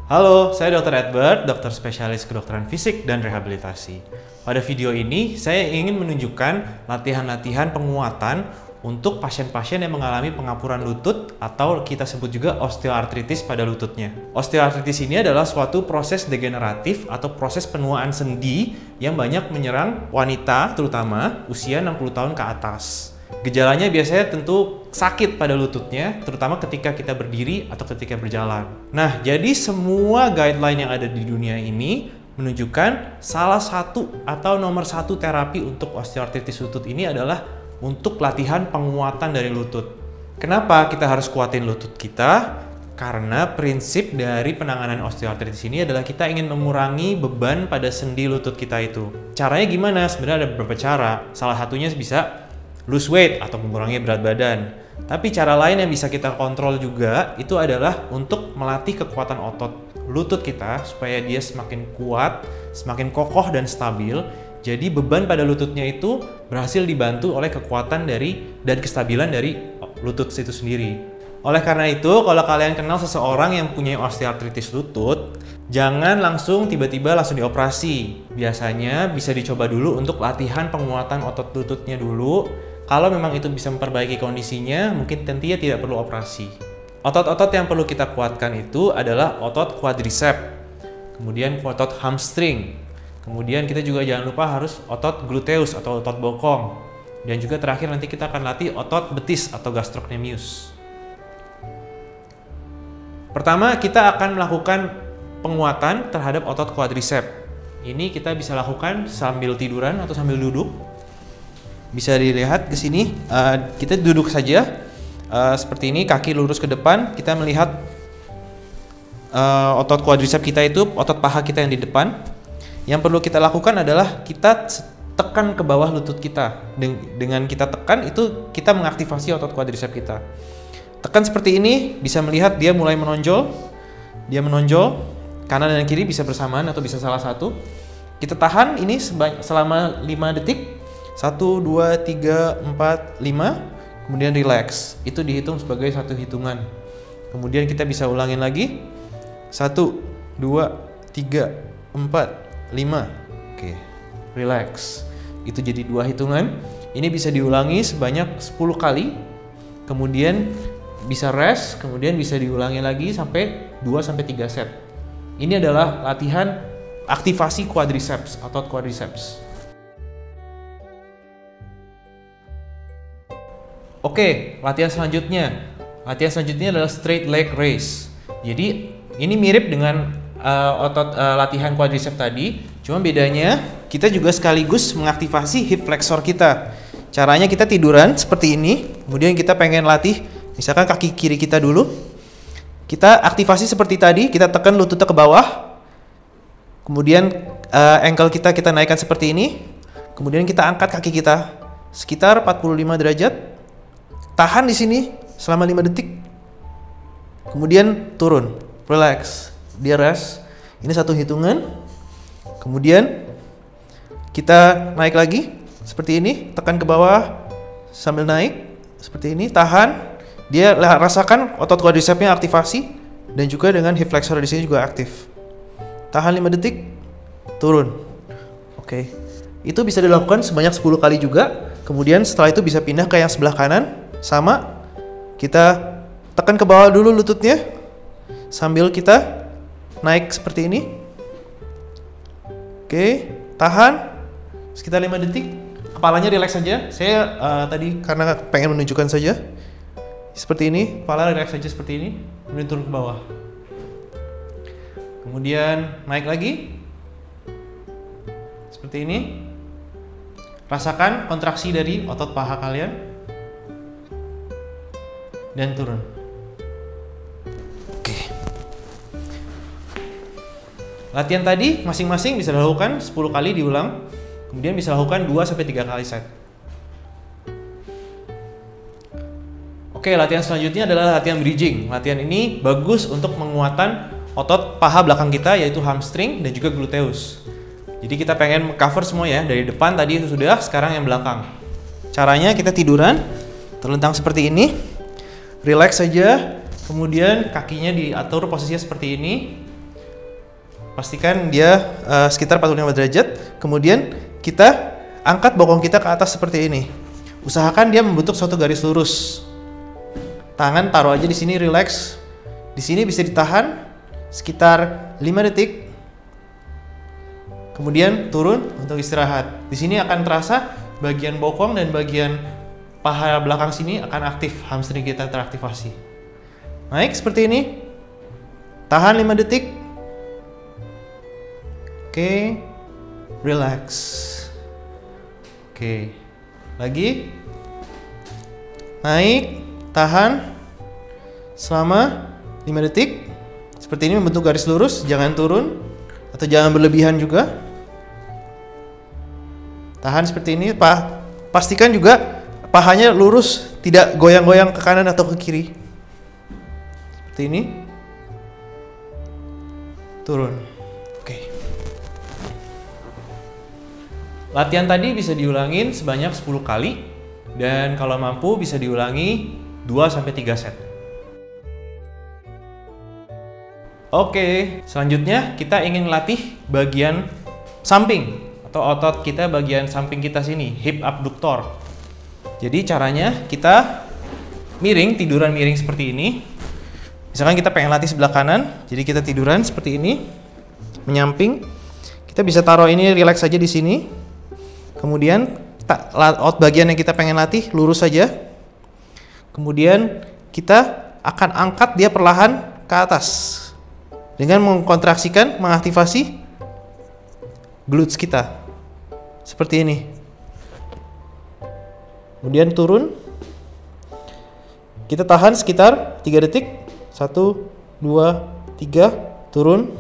Halo, saya Dr. Edward, dokter spesialis kedokteran fisik dan rehabilitasi. Pada video ini, saya ingin menunjukkan latihan-latihan penguatan untuk pasien-pasien yang mengalami pengapuran lutut atau kita sebut juga osteoartritis pada lututnya. Osteoartritis ini adalah suatu proses degeneratif atau proses penuaan sendi yang banyak menyerang wanita terutama usia 60 tahun ke atas. Gejalanya biasanya tentu sakit pada lututnya, terutama ketika kita berdiri atau ketika berjalan. Nah, jadi semua guideline yang ada di dunia ini menunjukkan salah satu atau nomor satu terapi untuk osteoartritis lutut ini adalah untuk latihan penguatan dari lutut. Kenapa kita harus kuatin lutut kita? Karena prinsip dari penanganan osteoartritis ini adalah kita ingin mengurangi beban pada sendi lutut kita itu. Caranya gimana? Sebenarnya ada beberapa cara. Salah satunya bisa lose weight atau mengurangi berat badan. Tapi cara lain yang bisa kita kontrol juga itu adalah untuk melatih kekuatan otot lutut kita supaya dia semakin kuat, semakin kokoh dan stabil. Jadi beban pada lututnya itu berhasil dibantu oleh kekuatan dan kestabilan dari lutut itu sendiri. Oleh karena itu, kalau kalian kenal seseorang yang punya osteoartritis lutut, jangan tiba-tiba langsung dioperasi. Biasanya bisa dicoba dulu untuk latihan penguatan otot lututnya dulu. Kalau memang itu bisa memperbaiki kondisinya, mungkin tentunya tidak perlu operasi. Otot-otot yang perlu kita kuatkan itu adalah otot quadriceps, kemudian otot hamstring, kemudian kita juga jangan lupa harus otot gluteus atau otot bokong, dan juga terakhir nanti kita akan latih otot betis atau gastrocnemius. Pertama, kita akan melakukan penguatan terhadap otot quadriceps. Ini kita bisa lakukan sambil tiduran atau sambil duduk. Bisa dilihat ke sini, kita duduk saja seperti ini, kaki lurus ke depan. Kita melihat otot quadriceps kita itu, otot paha kita yang di depan. Yang perlu kita lakukan adalah kita tekan ke bawah lutut kita. Dengan kita tekan itu kita mengaktifasi otot quadriceps kita. Tekan seperti ini, bisa melihat dia mulai menonjol. Dia menonjol, kanan dan kiri bisa bersamaan atau bisa salah satu. Kita tahan ini selama 5 detik. 1, 2, 3, 4, 5, kemudian relax. Itu dihitung sebagai satu hitungan. Kemudian kita bisa ulangin lagi. 1, 2, 3, 4, 5. Oke, relax. Itu jadi 2 hitungan. Ini bisa diulangi sebanyak 10 kali. Kemudian bisa rest, kemudian bisa diulangi lagi sampai 2-3 set. Ini adalah latihan aktivasi quadriceps, otot quadriceps. Oke, latihan selanjutnya. Latihan selanjutnya adalah straight leg raise. Jadi ini mirip dengan latihan quadriceps tadi, cuma bedanya kita juga sekaligus mengaktifasi hip flexor kita. Caranya kita tiduran seperti ini, kemudian kita pengen latih misalkan kaki kiri kita dulu. Kita aktivasi seperti tadi, kita tekan lututnya ke bawah. Kemudian ankle kita naikkan seperti ini. Kemudian kita angkat kaki kita sekitar 45 derajat. Tahan di sini selama 5 detik. Kemudian turun, relax, dia rest. Ini satu hitungan. Kemudian kita naik lagi seperti ini, tekan ke bawah sambil naik seperti ini, tahan. Dia rasakan otot quadricepsnya aktivasi dan juga dengan hip flexor di sini juga aktif. Tahan 5 detik, turun. Oke. Itu bisa dilakukan sebanyak 10 kali juga. Kemudian setelah itu bisa pindah ke yang sebelah kanan. Sama, kita tekan ke bawah dulu lututnya sambil kita naik seperti ini. Oke, tahan sekitar 5 detik. Kepalanya relax saja. Saya tadi karena pengen menunjukkan saja. Seperti ini, kepala relax saja seperti ini. Kemudian turun ke bawah. Kemudian naik lagi. Seperti ini. Rasakan kontraksi dari otot paha kalian. Dan turun. Oke. Latihan tadi masing-masing bisa dilakukan 10 kali diulang. Kemudian bisa lakukan 2-3 kali set. Oke, latihan selanjutnya adalah latihan bridging. Latihan ini bagus untuk menguatkan otot paha belakang kita yaitu hamstring dan juga gluteus. Jadi kita pengen cover semua ya, dari depan tadi itu sudah, sekarang yang belakang. Caranya kita tiduran, terlentang seperti ini. Relax saja, kemudian kakinya diatur posisinya seperti ini. Pastikan dia sekitar 45 derajat. Kemudian kita angkat bokong kita ke atas seperti ini. Usahakan dia membentuk suatu garis lurus. Tangan taruh aja di sini, relax. Di sini bisa ditahan sekitar 5 detik. Kemudian turun untuk istirahat. Di sini akan terasa bagian bokong dan bagian paha belakang sini akan aktif, hamstring kita teraktivasi. Naik seperti ini. Tahan 5 detik. Oke. Relax. Oke. Lagi. Naik, tahan selama 5 detik. Seperti ini membentuk garis lurus, jangan turun atau jangan berlebihan juga. Tahan seperti ini, pastikan juga pahanya lurus, tidak goyang-goyang ke kanan atau ke kiri. Seperti ini. Turun. Oke. Latihan tadi bisa diulangin sebanyak 10 kali dan kalau mampu bisa diulangi 2-3 set. Oke, selanjutnya kita ingin latih bagian samping atau otot kita bagian samping kita sini, hip abductor. Jadi caranya kita miring, tiduran miring seperti ini. Misalkan kita pengen latih sebelah kanan, jadi kita tiduran seperti ini, menyamping. Kita bisa taruh ini relax saja di sini. Kemudian bagian yang kita pengen latih lurus saja. Kemudian kita akan angkat dia perlahan ke atas dengan mengkontraksikan, mengaktifasi glutes kita seperti ini. Kemudian turun. Kita tahan sekitar 3 detik. 1, 2, 3, turun.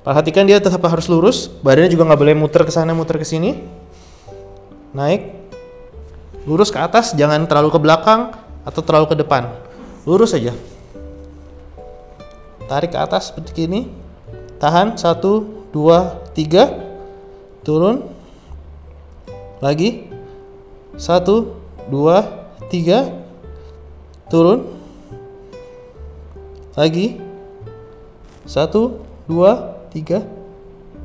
Perhatikan dia tetap harus lurus, badannya juga nggak boleh muter ke sana, muter ke sini. Naik, lurus ke atas, jangan terlalu ke belakang atau terlalu ke depan. Lurus saja. Tarik ke atas seperti ini. Tahan 1, 2, 3, turun. Lagi 1, 2, 3, turun. Lagi 1, 2, 3,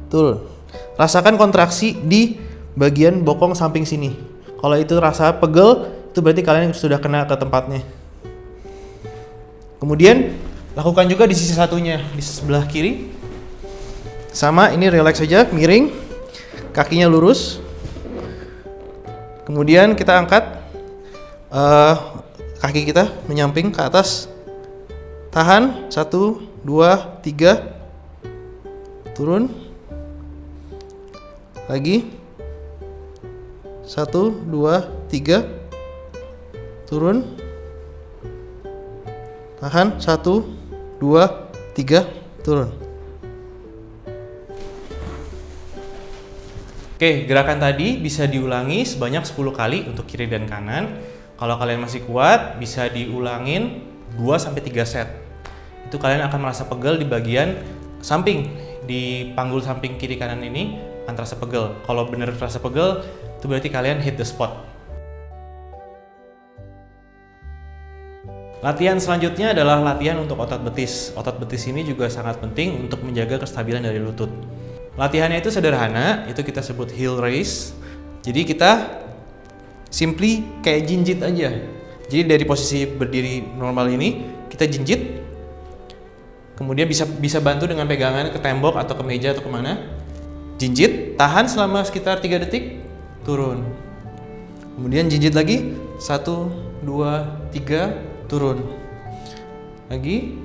turun. Rasakan kontraksi di bagian bokong samping sini. Kalau itu rasa pegel, itu berarti kalian sudah kena ke tempatnya. Kemudian lakukan juga di sisi satunya, di sebelah kiri. Sama, ini relax saja, miring, kakinya lurus. Kemudian kita angkat kaki kita menyamping ke atas. Tahan 1, 2, 3, turun. Lagi 1, 2, 3, turun. Tahan 1, 2, 3, turun. Oke, gerakan tadi bisa diulangi sebanyak 10 kali untuk kiri dan kanan. Kalau kalian masih kuat, bisa diulangin 2-3 set. Itu kalian akan merasa pegel di bagian samping, di panggul samping kiri kanan ini akan terasa pegel. Kalau benar terasa pegel, itu berarti kalian hit the spot. Latihan selanjutnya adalah latihan untuk otot betis. Otot betis ini juga sangat penting untuk menjaga kestabilan dari lutut. Latihannya itu sederhana, itu kita sebut heel raise. Jadi kita simply kayak jinjit aja. Jadi dari posisi berdiri normal ini, kita jinjit. Kemudian bisa bantu dengan pegangan ke tembok atau ke meja atau kemana. Jinjit, tahan selama sekitar 3 detik, turun. Kemudian jinjit lagi, 1, 2, 3, turun. Lagi,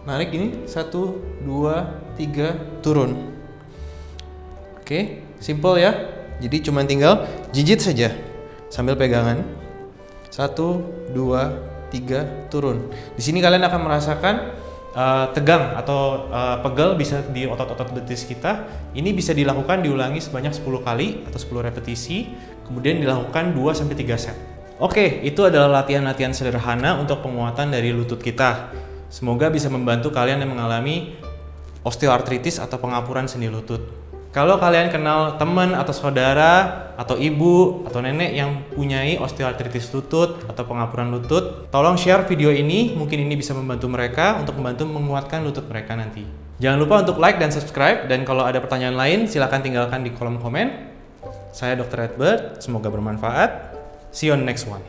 narik ini, 1, 2, 3, turun. Oke, simple ya. Jadi cuma tinggal jinjit saja sambil pegangan. 1, 2, 3, turun. Di sini kalian akan merasakan tegang atau pegel bisa di otot-otot betis kita. Ini bisa dilakukan diulangi sebanyak 10 kali atau 10 repetisi, kemudian dilakukan 2-3 set. Oke, itu adalah latihan-latihan sederhana untuk penguatan dari lutut kita. Semoga bisa membantu kalian yang mengalami osteoartritis atau pengapuran sendi lutut. Kalau kalian kenal teman atau saudara atau ibu atau nenek yang punyai osteoartritis lutut atau pengapuran lutut, tolong share video ini, mungkin ini bisa membantu mereka untuk membantu menguatkan lutut mereka nanti. Jangan lupa untuk like dan subscribe, dan kalau ada pertanyaan lain silahkan tinggalkan di kolom komen. Saya Dr. Edward, semoga bermanfaat. See you on the next one.